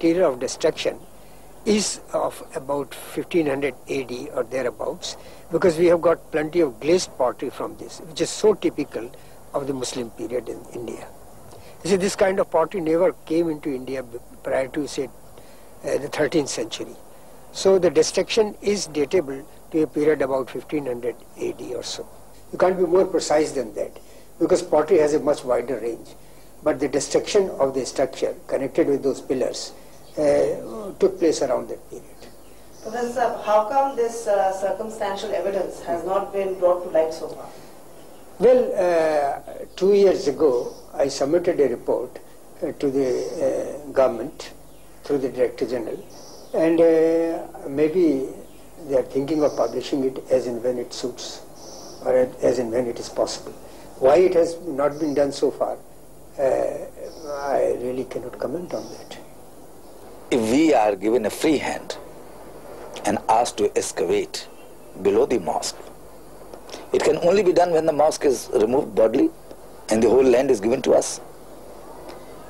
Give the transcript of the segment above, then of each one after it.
material of destruction is of about 1500 AD or thereabouts, because we have got plenty of glazed pottery from this, which is so typical of the Muslim period in India. You see, this kind of pottery never came into India prior to, say, the 13th century. So the destruction is datable to a period about 1500 AD or so. You can't be more precise than that, because pottery has a much wider range. But the destruction of the structure connected with those pillars took place around that period. Professor Saab, how come this circumstantial evidence has not been brought to light so far? Well, 2 years ago, I submitted a report to the government through the Director General, and maybe they are thinking of publishing it as and when it suits, or as and when it is possible. Why it has not been done so far, I really cannot comment on that. If we are given a free hand and asked to excavate below the mosque, it can only be done when the mosque is removed bodily and the whole land is given to us.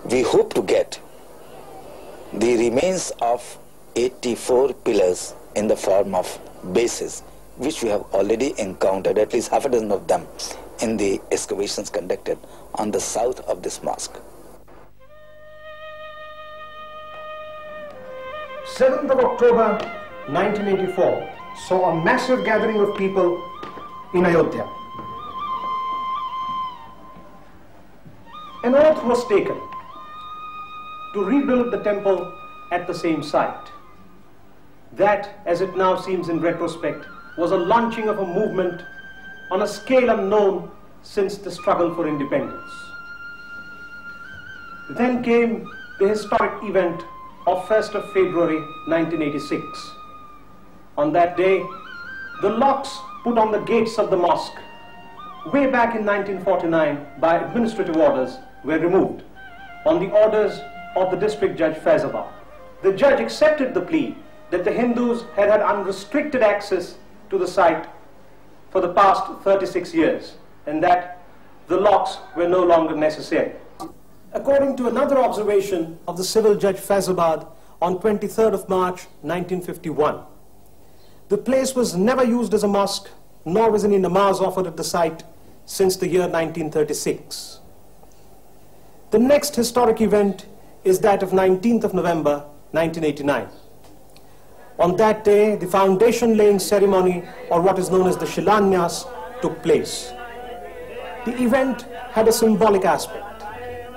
We hope to get the remains of 84 pillars in the form of bases, which we have already encountered, at least half a dozen of them, in the excavations conducted on the south of this mosque. 7th of October 1984 saw a massive gathering of people in Ayodhya. An oath was taken to rebuild the temple at the same site. That, as it now seems in retrospect, was a launching of a movement on a scale unknown since the struggle for independence. Then came the historic event of 1st of February 1986. On that day, the locks put on the gates of the mosque way back in 1949 by administrative orders were removed on the orders of the district judge Faizabad. The judge accepted the plea that the Hindus had had unrestricted access to the site for the past 36 years and that the locks were no longer necessary. According to another observation of the civil judge Faizabad on 23rd of March 1951, the place was never used as a mosque, nor was any namaz offered at the site since the year 1936. The next historic event is that of 19th of November 1989. On that day, the foundation laying ceremony, or what is known as the Shilanyas, took place. The event had a symbolic aspect.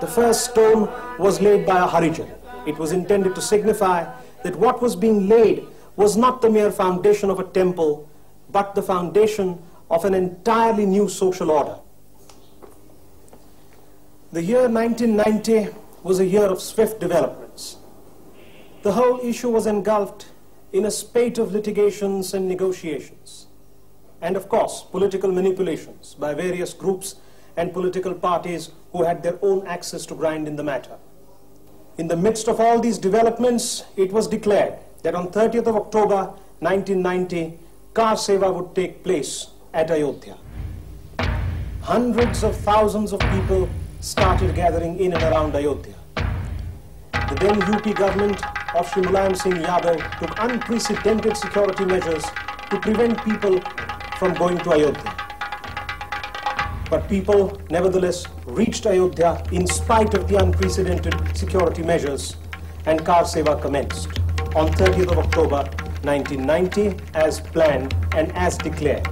The first stone was laid by a Harijan. It was intended to signify that what was being laid was not the mere foundation of a temple, but the foundation of an entirely new social order. The year 1990 was a year of swift developments. The whole issue was engulfed in a spate of litigations and negotiations, and of course political manipulations by various groups and political parties who had their own axes to grind in the matter. In the midst of all these developments, it was declared that on 30th of October 1990, Car Seva would take place at Ayodhya. Hundreds of thousands of people started gathering in and around Ayodhya. The then UP government of Shri Mulayam Singh Yadav took unprecedented security measures to prevent people from going to Ayodhya. But people nevertheless reached Ayodhya in spite of the unprecedented security measures, and Car Seva commenced on 30th of October 1990 as planned and as declared.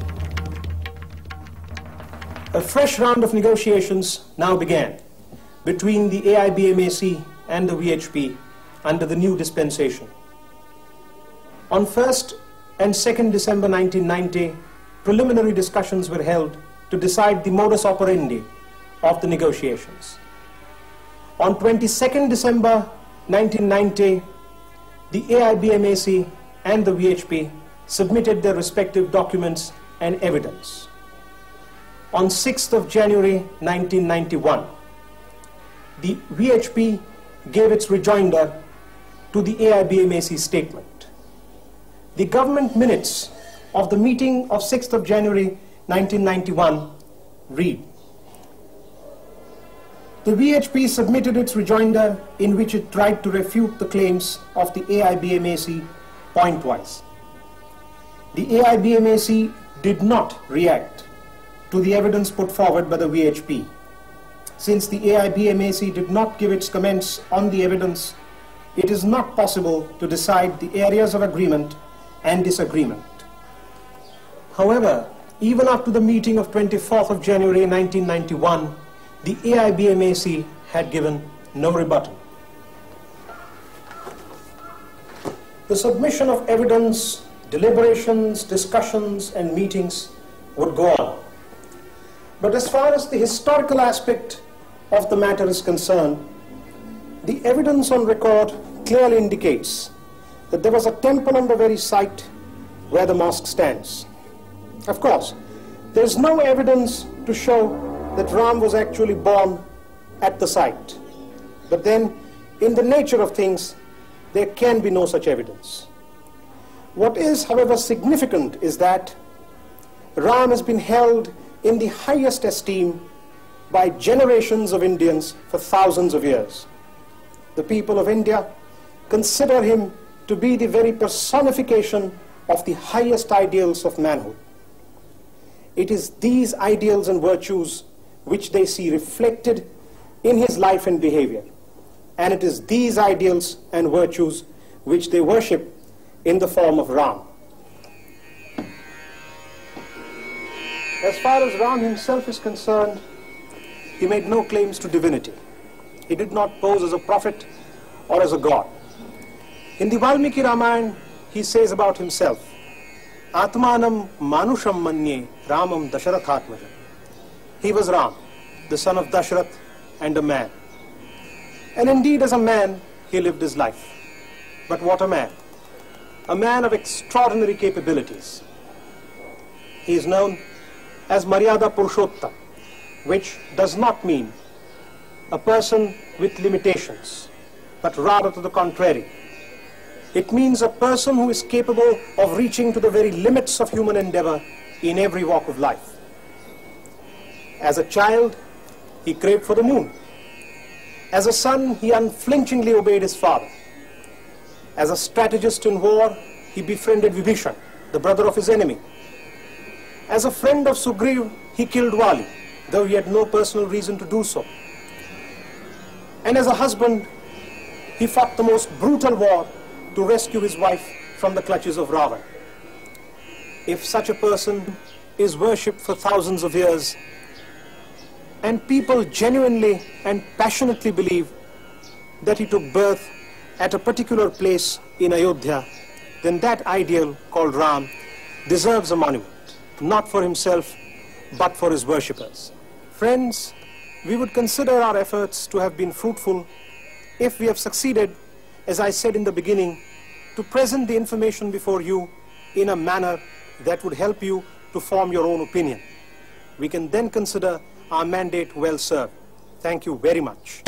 A fresh round of negotiations now began between the AIBMAC and the VHP under the new dispensation. On 1st and 2nd December 1990, preliminary discussions were held to decide the modus operandi of the negotiations. On 22nd December 1990, the AIBMAC and the VHP submitted their respective documents and evidence. On 6th of January 1991, the VHP gave its rejoinder to the AIBMAC statement. The government minutes of the meeting of 6th of January 1991 read, The VHP submitted its rejoinder in which it tried to refute the claims of the AIBMAC point-wise. The AIBMAC did not react to the evidence put forward by the VHP. Since the AIBMAC did not give its comments on the evidence, it is not possible to decide the areas of agreement and disagreement. However, even after the meeting of 24th of January 1991, the AIBMAC had given no rebuttal. The submission of evidence, deliberations, discussions, and meetings would go on. But as far as the historical aspect of the matter is concerned, the evidence on record clearly indicates that there was a temple on the very site where the mosque stands. Of course, there is no evidence to show that Ram was actually born at the site. But then, in the nature of things, there can be no such evidence. What is, however, significant is that Ram has been held in the highest esteem by generations of Indians for thousands of years. The people of India consider him to be the very personification of the highest ideals of manhood. It is these ideals and virtues which they see reflected in his life and behavior. And it is these ideals and virtues which they worship in the form of Ram. As far as Ram himself is concerned, he made no claims to divinity. He did not pose as a prophet or as a god. In the Valmiki Ramayana, he says about himself, Atmanam Manusham Manye Ramam Dasharathatmaja. He was Ram, the son of Dasharath and a man. And indeed, as a man, he lived his life. But what a man! A man of extraordinary capabilities. He is known as Maryada Purushottam, which does not mean a person with limitations, but rather to the contrary. It means a person who is capable of reaching to the very limits of human endeavor in every walk of life. As a child, he craved for the moon. As a son, he unflinchingly obeyed his father. As a strategist in war, he befriended Vibhishan, the brother of his enemy. As a friend of Sugriv, he killed Vali, though he had no personal reason to do so. And as a husband, he fought the most brutal war to rescue his wife from the clutches of Ravan. If such a person is worshipped for thousands of years, and people genuinely and passionately believe that he took birth at a particular place in Ayodhya, then that ideal called Ram deserves a monument, not for himself, but for his worshippers. Friends, we would consider our efforts to have been fruitful if we have succeeded, as I said in the beginning, to present the information before you in a manner that would help you to form your own opinion. We can then consider our mandate well served. Thank you very much.